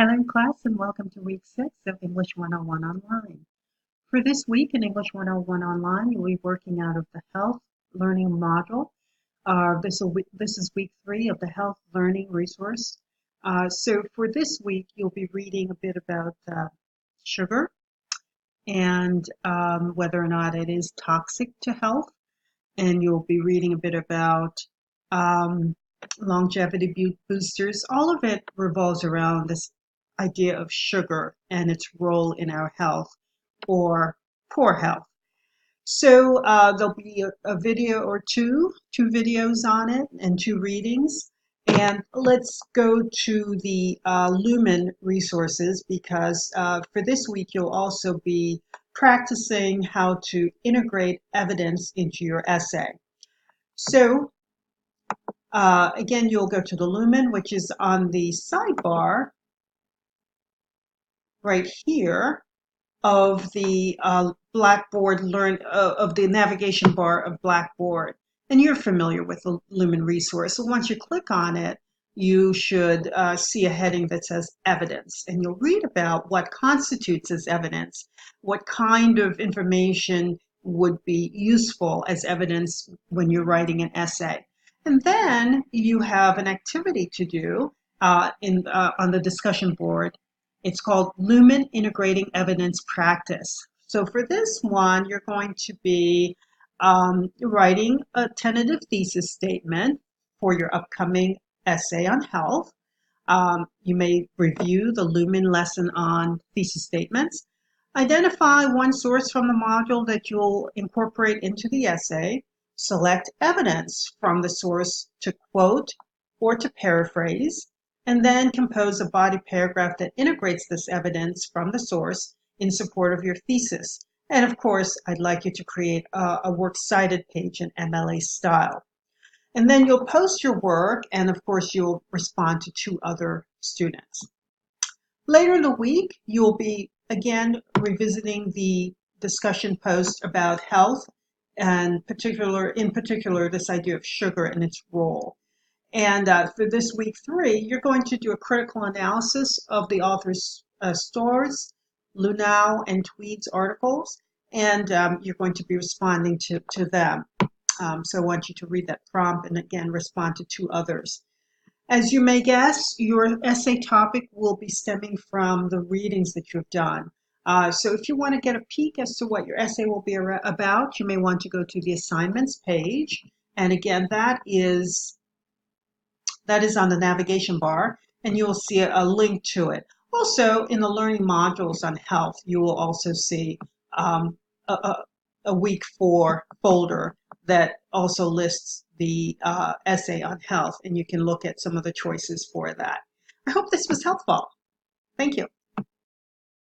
Hello class and welcome to week 6 of English 101 Online. For this week in English 101 Online, you'll be working out of the Health Learning module. This is week 3 of the Health Learning resource. So for this week, you'll be reading a bit about sugar and whether or not it is toxic to health. And you'll be reading a bit about longevity boosters. All of it revolves around this idea of sugar and its role in our health or poor health. So there'll be a video or two videos on it and 2 readings. And let's go to the Lumen resources because for this week you'll also be practicing how to integrate evidence into your essay. So again, you'll go to the Lumen, which is on the sidebar right here of the Blackboard of the navigation bar of Blackboard. And you're familiar with the Lumen resource. So once you click on it, you should see a heading that says evidence. And you'll read about what constitutes as evidence, what kind of information would be useful as evidence when you're writing an essay. And then you have an activity to do on the discussion board. It's called Lumen Integrating Evidence Practice. So for this one, you're going to be writing a tentative thesis statement for your upcoming essay on health. You may review the Lumen lesson on thesis statements. Identify one source from the module that you'll incorporate into the essay. Select evidence from the source to quote or to paraphrase, and then compose a body paragraph that integrates this evidence from the source in support of your thesis. And of course, I'd like you to create a works cited page in MLA style. And then you'll post your work, and of course, you'll respond to 2 other students. Later in the week, you'll be again revisiting the discussion post about health and in particular, this idea of sugar and its role. And for this week 3, you're going to do a critical analysis of the author's Storrs, Lunau, and Tweed's articles, and you're going to be responding to them. So I want you to read that prompt and again respond to 2 others. As you may guess, your essay topic will be stemming from the readings that you've done. So if you want to get a peek as to what your essay will be about, you may want to go to the assignments page. And again, that is on the navigation bar, and you will see a link to it. Also, in the learning modules on health, you will also see a week 4 folder that also lists the essay on health, and you can look at some of the choices for that. I hope this was helpful. Thank you.